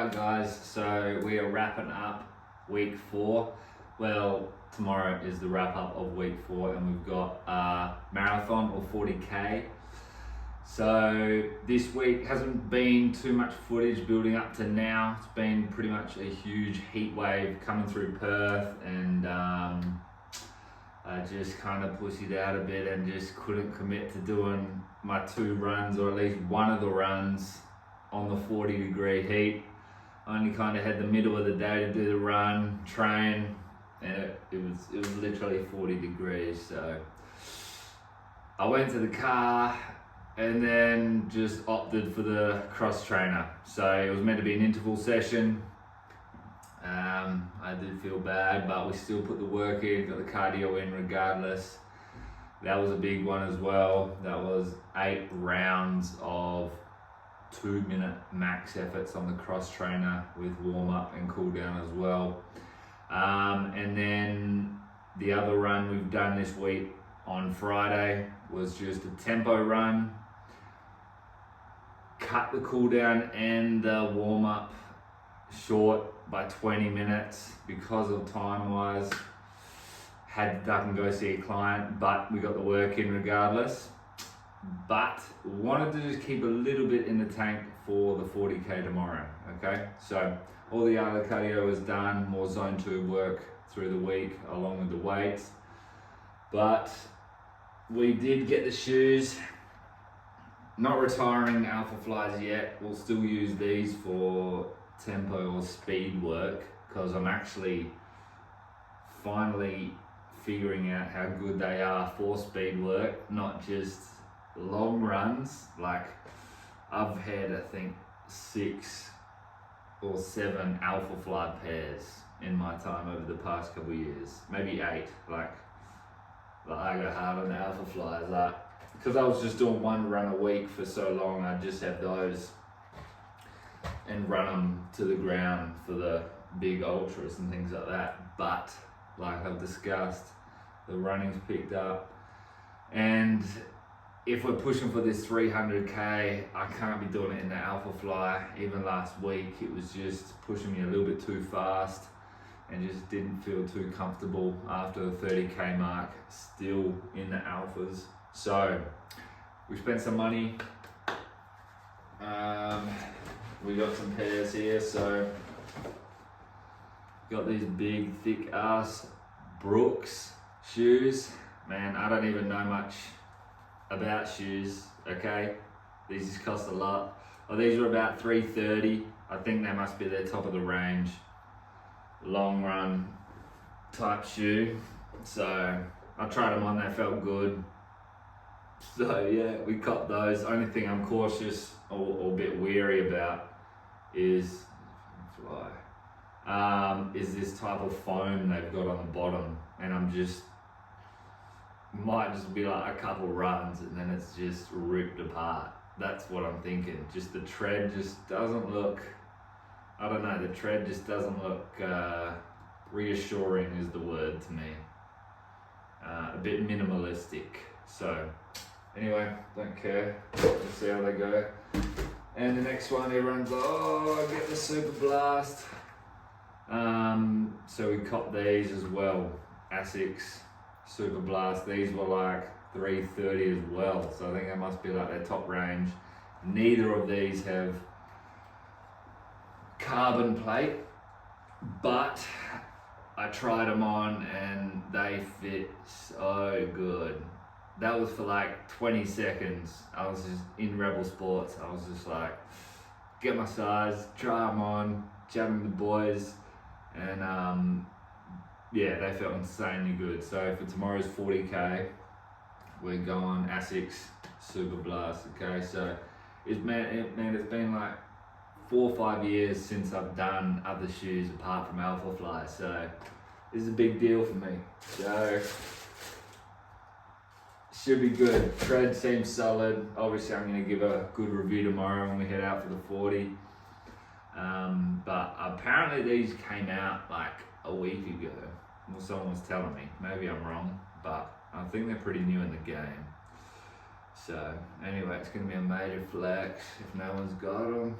out, guys. So we are wrapping up week 4. Well, tomorrow is the wrap up of week 4, and we've got a marathon or 40k. So this week hasn't been too much footage building up to now. It's been pretty much a huge heat wave coming through Perth, and I just kind of pussied out a bit and just couldn't commit to doing my 2 runs, or at least one of the runs on the 40-degree heat. I only kind of had the middle of the day to do the run, train, and it was literally 40 degrees. So I went to the car and then just opted for the cross trainer. So it was meant to be an interval session. I did feel bad, but we still put the work in, got the cardio in regardless. That was a big one as well. That was 8 rounds of 2-minute max efforts on the cross trainer with warm up and cool down as well. And then the other run we've done this week on Friday was just a tempo run. Cut the cool down and the warm up short by 20 minutes because of time wise. Had to duck and go see a client, but we got the work in regardless. But wanted to just keep a little bit in the tank for the 40k tomorrow, okay? So all the other cardio was done, more zone 2 work through the week along with the weights. But we did get the shoes. Not retiring Alpha Flies yet. We'll still use these for tempo or speed work, because I'm actually finally figuring out how good they are for speed work, not just long runs. Like, I've had I think 6 or 7 Alpha Fly pairs in my time over the past couple of years, maybe 8. Like I go hard on the Alpha Flies, because I was just doing 1 run a week for so long. I just have those and run them to the ground for the big ultras and things like that. But like I've discussed, the running's picked up, and if we're pushing for this 300k, I can't be doing it in the Alpha Fly. Even last week, it was just pushing me a little bit too fast and just didn't feel too comfortable after the 30k mark, still in the Alphas. So we spent some money. We got some pairs here, so got these big, thick ass Brooks shoes. Man, I don't even know much about shoes, okay? These just cost a lot. Oh, these are about $330. I think they must be their top of the range long run type shoe. So I tried them on, they felt good. So yeah, we copped those. Only thing I'm cautious or a bit weary about is this type of foam they've got on the bottom, and might just be like a couple runs and then it's just ripped apart. That's what I'm thinking. Just the tread just doesn't look, I don't know, the tread just doesn't look reassuring is the word to me. A bit minimalistic. So anyway, don't care. We'll see how they go. And the next one, everyone's like, oh, get the Super Blast. So we copped these as well. Asics Super Blast. These were like $330 as well. So I think that must be like their top range. Neither of these have carbon plate, but I tried them on and they fit so good. That was for like 20 seconds. I was just in Rebel Sports. I was just like, get my size, try them on, chatting with the boys, and yeah, they felt insanely good. So for tomorrow's 40k, we're going Asics Super Blast. Okay, so it's been like 4 or 5 years since I've done other shoes apart from Alpha Fly. So this is a big deal for me. So should be good. Tread seems solid. Obviously, I'm going to give a good review tomorrow when we head out for the 40. But apparently these came out like a week ago. Well, someone was telling me. Maybe I'm wrong, but I think they're pretty new in the game. So anyway, it's going to be a major flex if no one's got them.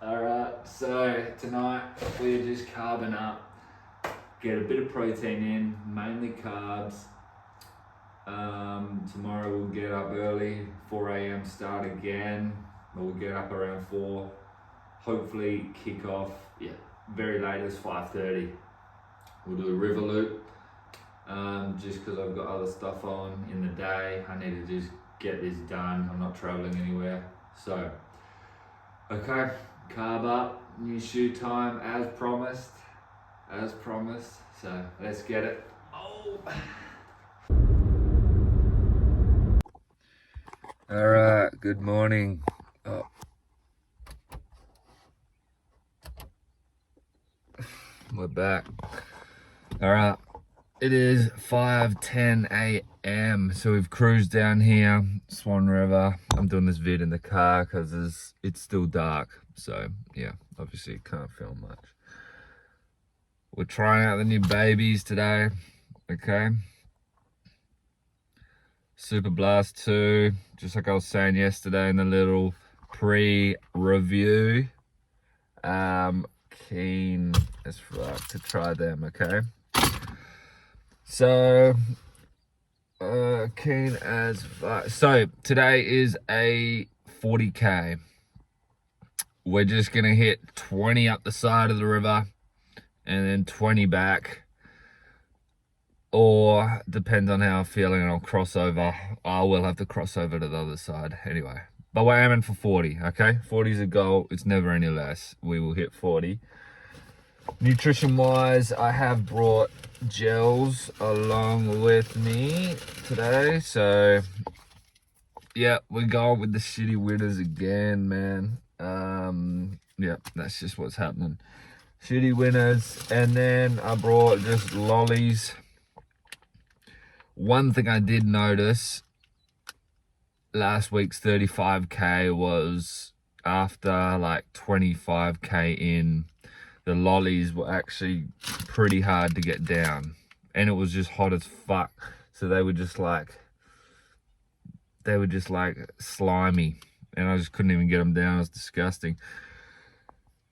Alright, So tonight we're just carbing up, get a bit of protein in, mainly carbs. Tomorrow we'll get up early, 4 a.m. start again, or we'll get up around 4. Hopefully kick off, very latest 5:30. We'll do a river loop, just because I've got other stuff on in the day. I need to just get this done. I'm not traveling anywhere. So, okay, carb up, new shoe time as promised. So let's get it. Oh. All right, good morning. Oh. We're back. All right, it is 5:10 a.m. So we've cruised down here, Swan River. I'm doing this vid in the car because it's still dark. So yeah, obviously you can't film much. We're trying out the new babies today, okay? Super Blast 2, just like I was saying yesterday in the little pre-review. Keen as fuck to try them, okay? So, keen as fuck. So, today is a 40K. We're just gonna hit 20 up the side of the river and then 20 back. Or, depends on how I'm feeling, and I'll cross over. I will have to cross over to the other side anyway. But we're aiming for 40, okay? 40 is a goal. It's never any less. We will hit 40. Nutrition-wise, I have brought gels along with me today. So, yeah, we're going with the shitty winners again, man. Yeah, that's just what's happening. Shitty winners. And then I brought just lollies. One thing I did notice, last week's 35K was after like 25K in, the lollies were actually pretty hard to get down. And it was just hot as fuck. So they were just like slimy. And I just couldn't even get them down. It was disgusting.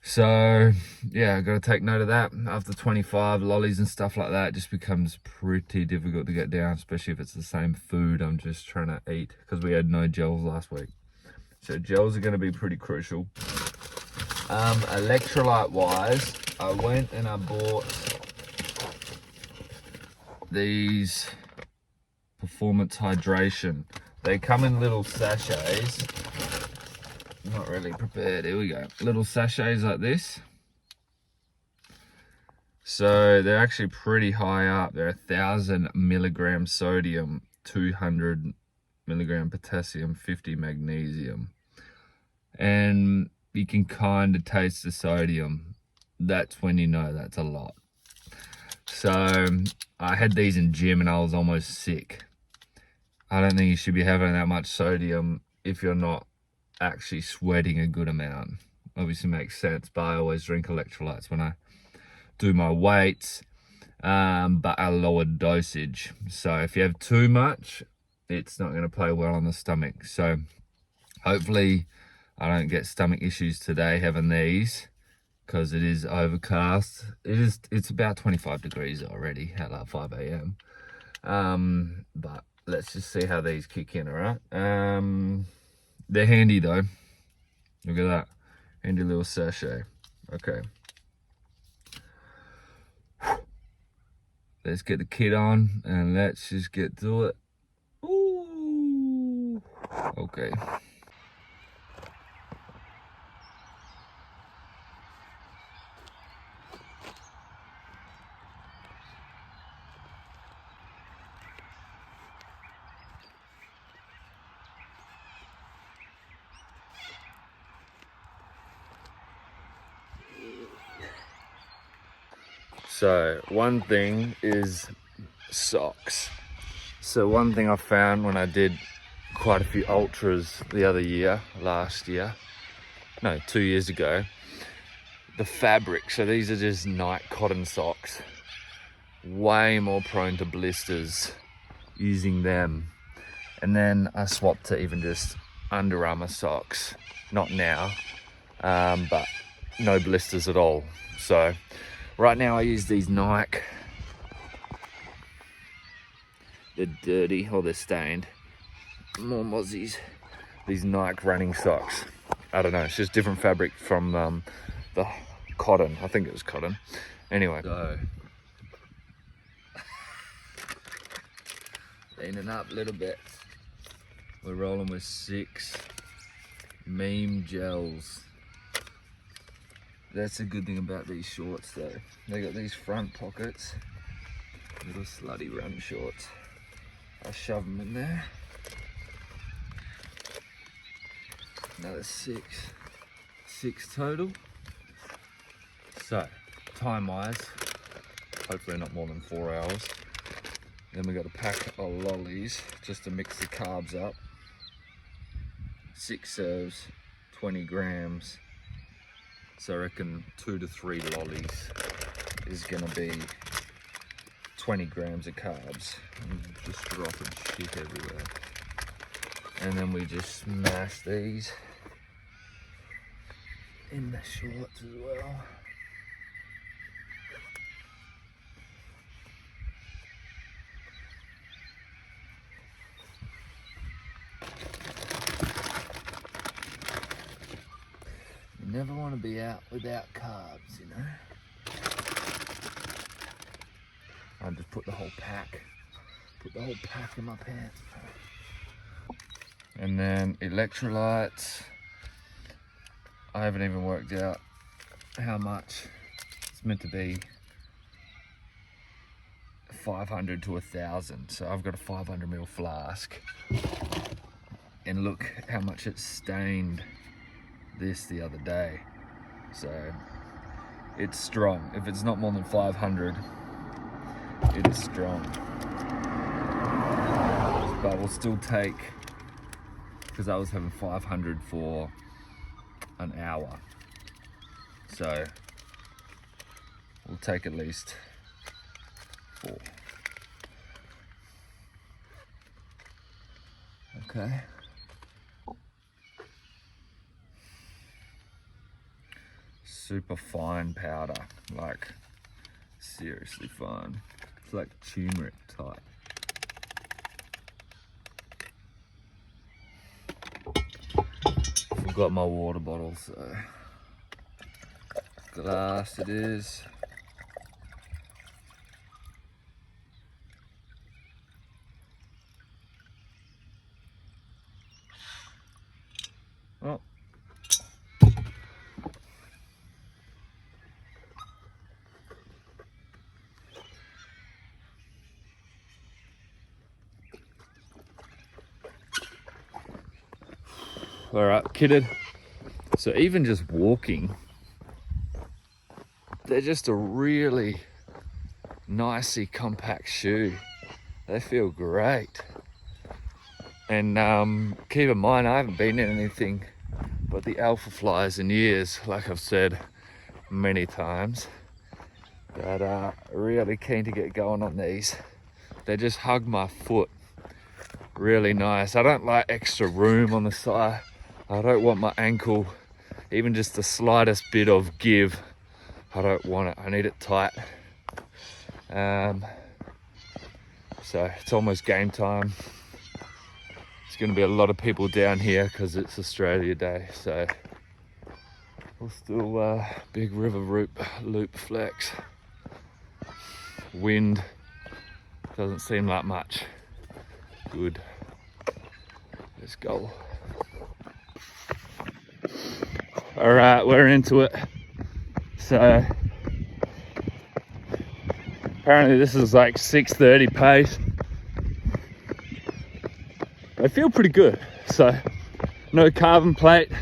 So, yeah, I got to take note of that. After 25, lollies and stuff like that just becomes pretty difficult to get down, especially if it's the same food I'm just trying to eat, because we had no gels last week. So gels are going to be pretty crucial. Electrolyte-wise, I went and I bought these Performance Hydration. They come in little sachets. Not really prepared. Here we go. Little sachets like this. So they're actually pretty high up. They're 1,000 milligram sodium, 200 milligram potassium, 50 magnesium. And you can kind of taste the sodium. That's when you know that's a lot. So I had these in gym and I was almost sick. I don't think you should be having that much sodium if you're not actually sweating a good amount. Obviously makes sense, but I always drink electrolytes when I do my weights, but a lower dosage. So if you have too much, it's not going to play well on the stomach. So hopefully I don't get stomach issues today having these, because it is overcast. It's about 25 degrees already at like 5 a.m. But let's just see how these kick in, all right? They're handy though. Look at that. Handy little sachet. Okay. Let's get the kit on and let's just get to it. Ooh. Okay. So one thing is socks. So one thing I found when I did quite a few ultras the other year, 2 years ago, the fabric, so these are just night cotton socks, way more prone to blisters using them. And then I swapped to even just Under Armour socks, not now, but no blisters at all. So right now I use these Nike. They're dirty or they're stained. More mozzies. These Nike running socks. I don't know, it's just different fabric from the cotton. I think it was cotton. Anyway, so leaning up a little bit. We're rolling with 6 meme gels. That's a good thing about these shorts though. They got these front pockets, little slutty run shorts. I shove them in there. Another 6 total. So time wise, hopefully not more than 4 hours. Then we got a pack of lollies just to mix the carbs up. 6 serves, 20 grams. So I reckon 2 to 3 lollies is gonna be 20 grams of carbs. I'm just dropping shit everywhere. And then we just smash these in the shorts as well. You never want to be out without carbs, you know. I just put the whole pack in my pants. And then electrolytes. I haven't even worked out how much. It's meant to be 500 to 1,000. So I've got a 500 ml flask. And look how much it stained this the other day. So it's strong. If it's not more than 500, it is strong. But we'll still take, because I was having 500 for an hour. So we'll take at least 4. Okay. Super fine powder, like seriously fine. It's like turmeric type. Forgot my water bottle, so glass it is. Oh. All right, kitted. So even just walking, they're just a really nicey compact shoe. They feel great. And keep in mind, I haven't been in anything but the Alpha Flies in years, like I've said many times. But really keen to get going on these. They just hug my foot really nice. I don't like extra room on the side. I don't want my ankle, even just the slightest bit of give. I don't want it. I need it tight. So it's almost game time. There's going to be a lot of people down here because it's Australia Day. So we'll still big river loop flex. Wind doesn't seem like much. Good. Let's go. All right, we're into it. So apparently this is like 6:30 pace. They feel pretty good. So no carbon plate.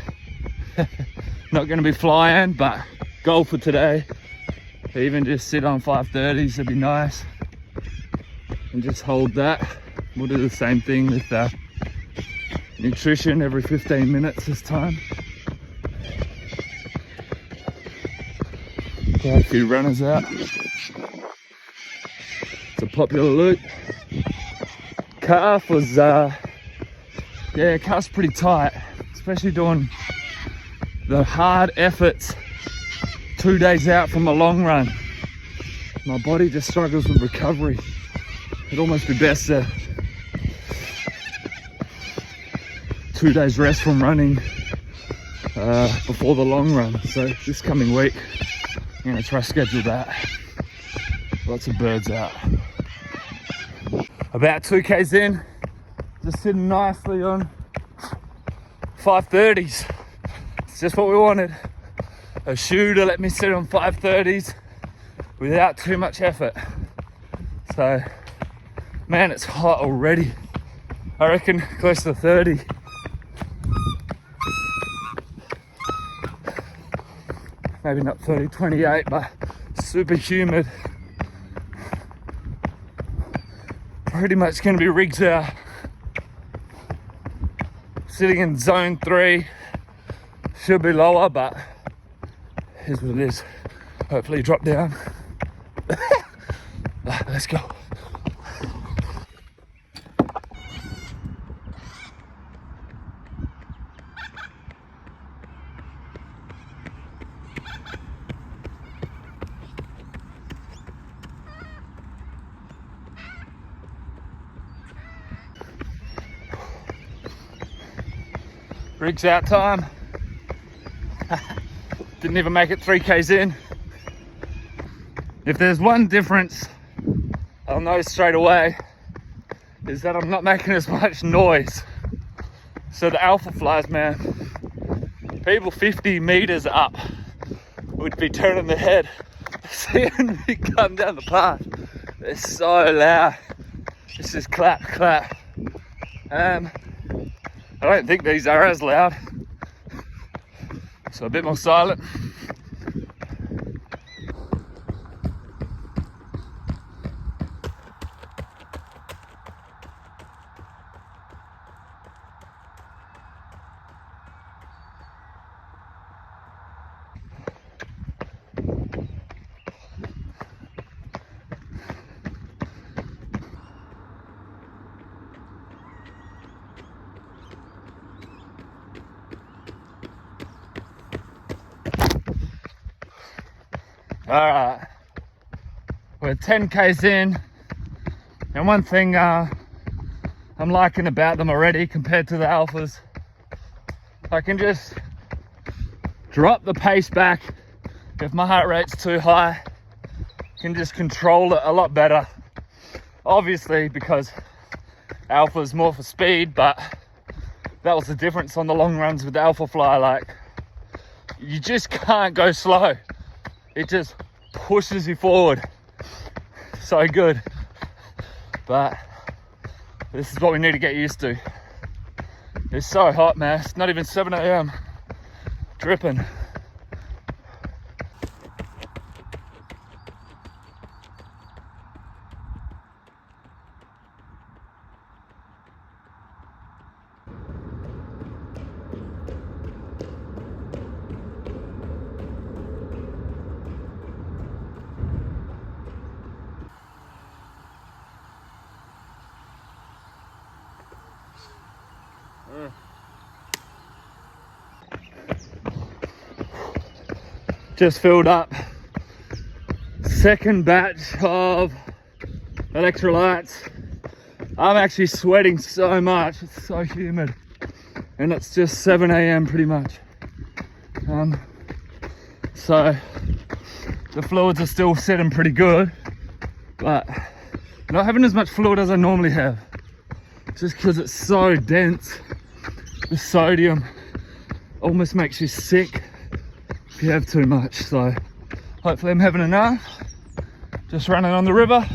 Not going to be flying, but goal for today. Even just sit on 530s would be nice. And just hold that. We'll do the same thing with nutrition every 15 minutes this time. Got a few runners out. It's a popular loop. Calf was, calf's pretty tight, especially doing the hard efforts 2 days out from a long run. My body just struggles with recovery. It'd almost be best to 2 days rest from running before the long run. So this coming week, I'm gonna try to schedule that. Lots of birds out. About 2Ks in, just sitting nicely on 530s. It's just what we wanted. A shoe to let me sit on 530s without too much effort. So, man, it's hot already. I reckon close to 30. Maybe not 30, 28, but super humid. Pretty much gonna be rigs out. Sitting in zone 3. Should be lower, but here's what it is. Hopefully drop down. Let's go. Rigs out time. Didn't even make it 3Ks in. If there's one difference I'll know straight away, is that I'm not making as much noise. So the alpha flies, man, people 50 meters up would be turning their head seeing me come down the path. They're so loud. It's just clap, clap. I don't think these are as loud, so a bit more silent. Alright, we're 10Ks in, and one thing I'm liking about them already compared to the alphas, I can just drop the pace back if my heart rate's too high. Can just control it a lot better, obviously, because alpha's more for speed, but that was the difference on the long runs with the alpha fly. Like, you just can't go slow. It just pushes you forward. So good. But this is what we need to get used to. It's so hot, man. It's not even 7 a.m. Dripping. Just filled up second batch of electrolytes. I'm actually sweating so much, it's so humid, and it's just 7 a.m. pretty much. So the fluids are still sitting pretty good, but not having as much fluid as I normally have, just because it's so dense. The sodium almost makes you sick if you have too much. So hopefully I'm having enough. Just running on the river.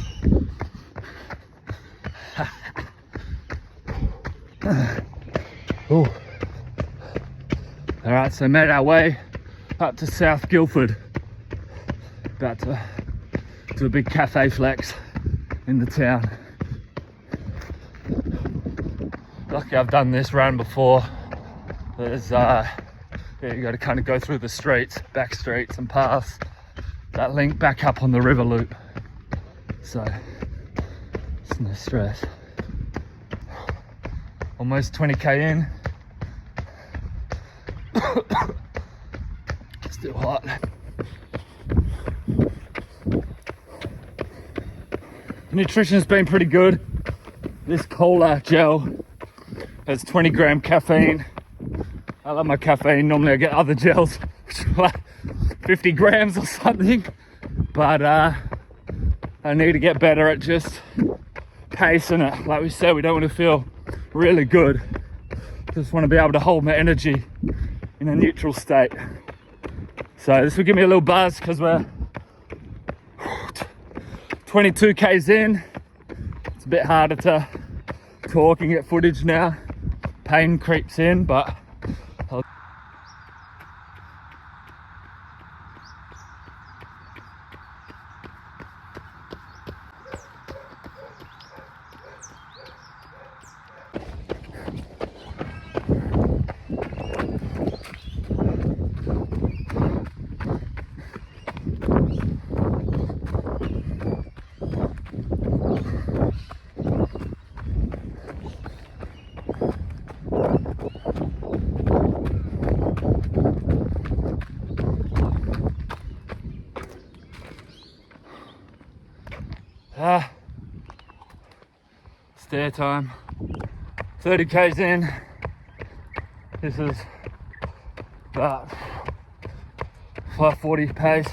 All right, so made our way up to South Guildford. About to do a big cafe flex in the town. Lucky I've done this run before. There's yeah, you got to kind of go through the streets, back streets, and pass that link back up on the river loop. So it's no stress. Almost 20k in. Still hot. nutrition's been pretty good. This cola gel has 20 gram caffeine. I love my caffeine. Normally I get other gels, which are like 50 grams or something. But I need to get better at just pacing it. Like we said, we don't want to feel really good. Just want to be able to hold my energy in a neutral state. So this will give me a little buzz because we're 22 Ks in. It's a bit harder to talk and get footage now. Pain creeps in, but stair time. 30 Ks in. This is about 5:40 pace.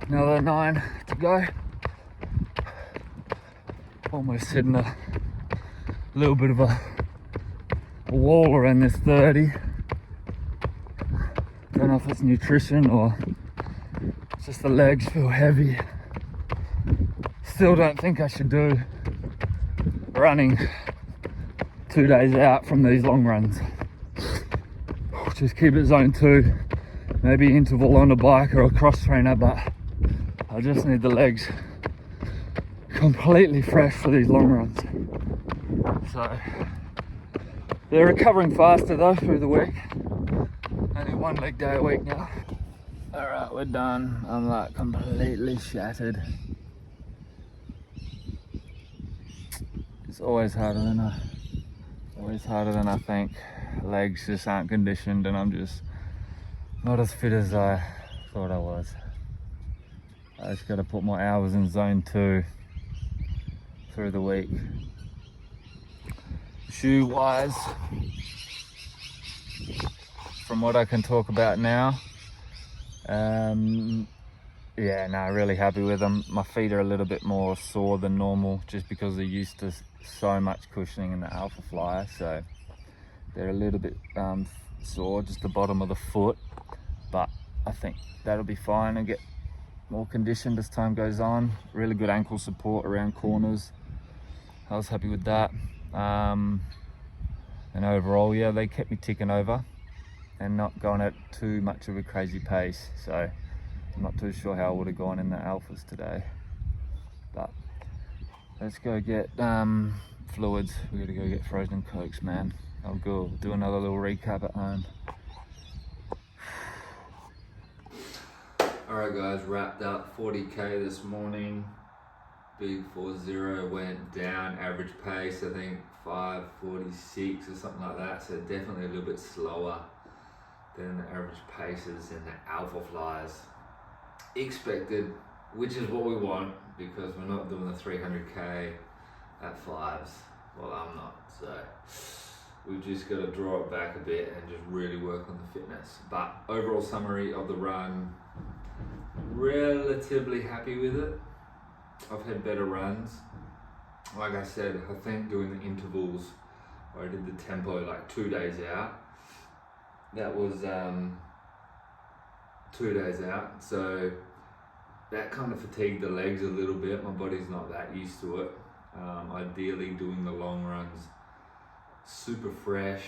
Another 9 to go. Almost hitting a little bit of a wall around this 30. Don't know if it's nutrition or just the legs feel heavy. Still don't think I should do running 2 days out from these long runs. Just keep it zone 2, maybe interval on a bike or a cross trainer, but I just need the legs completely fresh for these long runs. So they're recovering faster though through the week. Only 1 leg day a week now. All right, we're done. I'm like completely shattered. It's always harder than I think. Legs just aren't conditioned and I'm just not as fit as I thought I was. I just got to put my hours in zone 2 through the week. Shoe wise, from what I can talk about now, yeah, no, really happy with them. My feet are a little bit more sore than normal just because they're used to so much cushioning in the Alpha Flyer, so they're a little bit sore, just the bottom of the foot, but I think that'll be fine and get more conditioned as time goes on. Really good ankle support around corners. I was happy with that. And overall, yeah, they kept me ticking over and not going at too much of a crazy pace, so I'm not too sure how I would have gone in the Alphas today. But let's go get fluids. We gotta go get frozen Cokes, man. I'll go do another little recap at home. Alright guys, wrapped up 40k this morning. Big 40 went down, average pace I think 5:46 or something like that, so definitely a little bit slower than the average paces in the Alpha Flyers. Expected, which is what we want because we're not doing the 300k at 5s. Well, I'm not, so we've just got to draw it back a bit and just really work on the fitness. But overall summary of the run, relatively happy with it. I've had better runs. Like I said, I think doing the intervals where I did the tempo like 2 days out, that was 2 days out, so that kind of fatigued the legs a little bit. My body's not that used to it. Ideally doing the long runs super fresh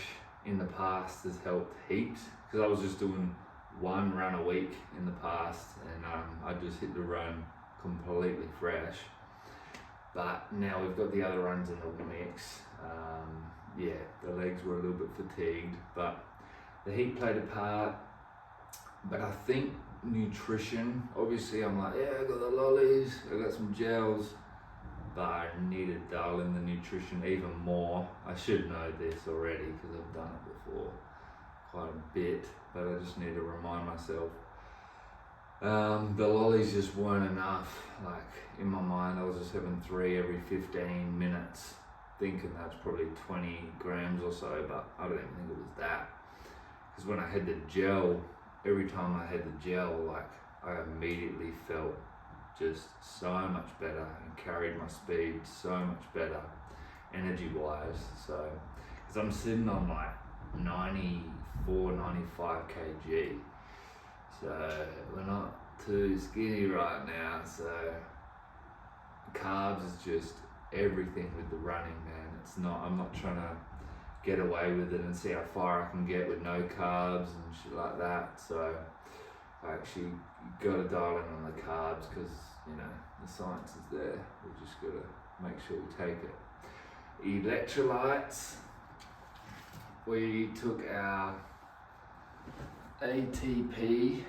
in the past has helped heaps, because I was just doing 1 run a week in the past and I just hit the run completely fresh. But now we've got the other runs in the mix. Yeah, the legs were a little bit fatigued, but the heat played a part. But I think nutrition, obviously I'm like, yeah, I got the lollies, I got some gels, but I need to dial in the nutrition even more. I should know this already because I've done it before quite a bit, but I just need to remind myself. The lollies just weren't enough. Like in my mind, I was just having 3 every 15 minutes, thinking that's probably 20 grams or so, but I don't even think it was that. Because when I had the gel, every time I had the gel, like I immediately felt just so much better and carried my speed so much better, energy wise. So, because I'm sitting on like 94, 95 kg. So we're not too skinny right now. So carbs is just everything with the running, man. It's not, I'm not trying to get away with it and see how far I can get with no carbs and shit like that. So I actually got to dial in on the carbs because, you know, the science is there. We've just got to make sure we take it. Electrolytes. We took our ATP.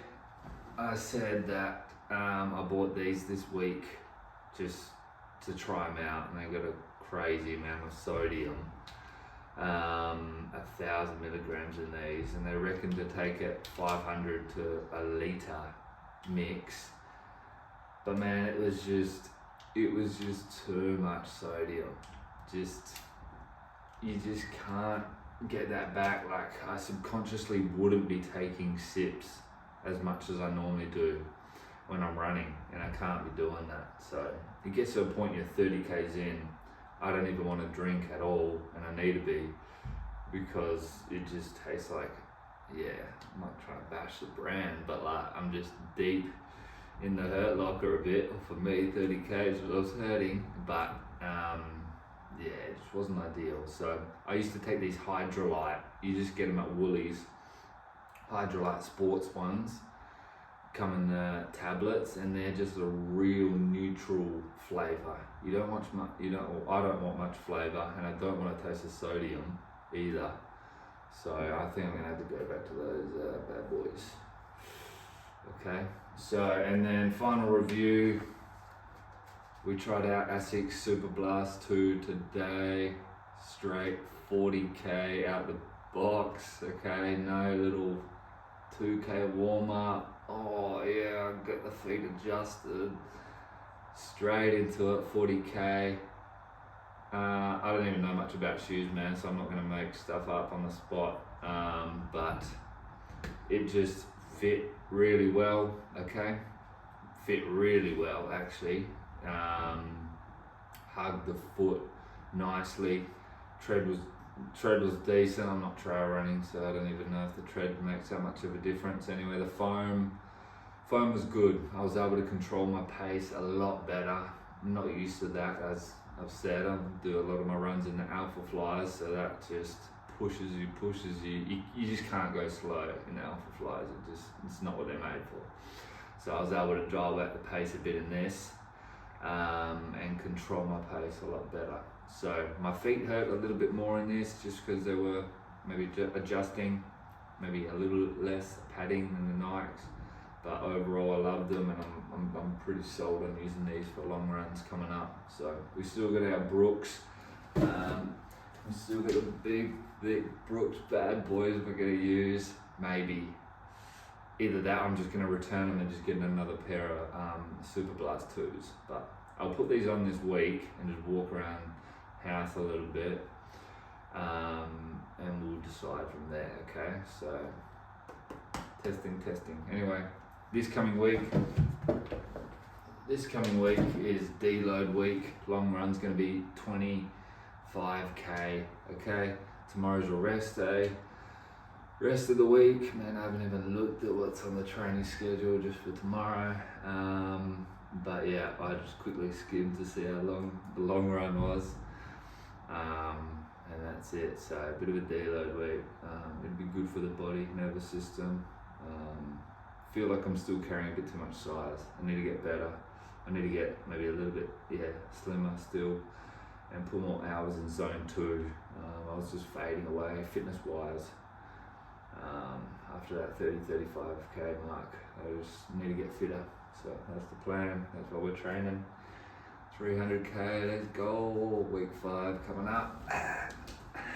I said that I bought these this week just to try them out, and they got a crazy amount of sodium. 1,000 milligrams in these, and they reckon to take it 500 to a litre mix. But man, it was just too much sodium. You just can't get that back. Like, I subconsciously wouldn't be taking sips as much as I normally do when I'm running, and I can't be doing that. So it gets to a point you're 30 k's in, I don't even want to drink at all, and I need to be, because it just tastes like, yeah, I'm not trying to bash the brand, but like I'm just deep in the hurt locker a bit. For me, 30 k's was hurting, but yeah, it just wasn't ideal. So I used to take these Hydrolyte. You just get them at Woolies, Hydrolyte sports ones, come in the tablets, and they're just a real neutral flavour. I don't want much flavour, and I don't want to taste the sodium either. So I think I'm gonna have to go back to those bad boys. Okay, so, and then final review, we tried out Asics Super Blast 2 today, straight 40k out the box. Okay, no little 2k warm up. Oh yeah, I got the feet adjusted, straight into it, 40k. I don't even know much about shoes, man, so I'm not going to make stuff up on the spot, but it just fit really well. Okay, fit really well actually. Hugged the foot nicely. Tread was decent. I'm not trail running, so I don't even know if the tread makes that much of a difference. Anyway, the foam was good. I was able to control my pace a lot better. I'm not used to that, as I've said. I do a lot of my runs in the alpha flies, so that just pushes you. You just can't go slow in the alpha flies. It's not what they're made for. So I was able to dial back the pace a bit in this, and control my pace a lot better. So my feet hurt a little bit more in this, just because they were maybe adjusting, maybe a little less padding than the Nikes. But overall, I love them, and I'm pretty sold on using these for long runs coming up. So we still got our Brooks. We still got the big Brooks bad boys we're gonna use. Maybe either that, I'm just gonna return them and just get another pair of Super Blast 2s. But I'll put these on this week and just walk around house a little bit, and we'll decide from there. Okay, so testing. Anyway, this coming week is deload week. Long run's gonna be 25k. Okay, tomorrow's a rest day. Rest of the week, man, I haven't even looked at what's on the training schedule just for tomorrow. But yeah, I just quickly skimmed to see how long the long run was. And that's it. So a bit of a deload week. It'd be good for the body, nervous system. Feel like I'm still carrying a bit too much size. I need to get better. I need to get maybe a little bit slimmer still, and put more hours in zone 2. I was just fading away fitness wise. After that 30-35k mark, I just need to get fitter. So that's the plan. That's what we're training. 300k, let's go. Week 5 coming up.